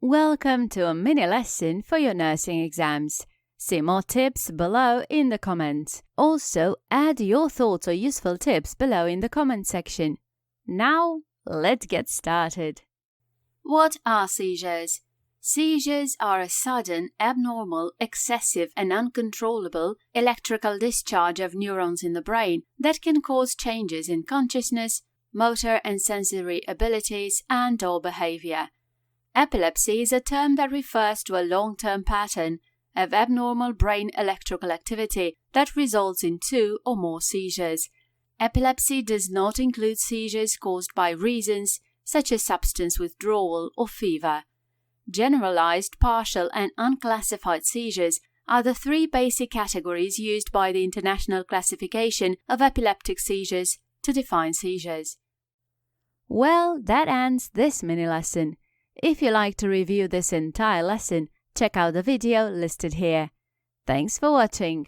Welcome to a mini lesson for your nursing exams. See more tips below in the comments. Also, add your thoughts or useful tips below in the comment section. Now, let's get started. What are seizures? Seizures are a sudden, abnormal, excessive and uncontrollable electrical discharge of neurons in the brain that can cause changes in consciousness, motor and sensory abilities, and/or behavior. Epilepsy is a term that refers to a long-term pattern of abnormal brain electrical activity that results in 2 or more seizures. Epilepsy does not include seizures caused by reasons such as substance withdrawal or fever. Generalized, partial, and unclassified seizures are the 3 basic categories used by the International Classification of Epileptic Seizures to define seizures. Well, that ends this mini lesson. If you like to review this entire lesson, check out the video listed here. Thanks for watching.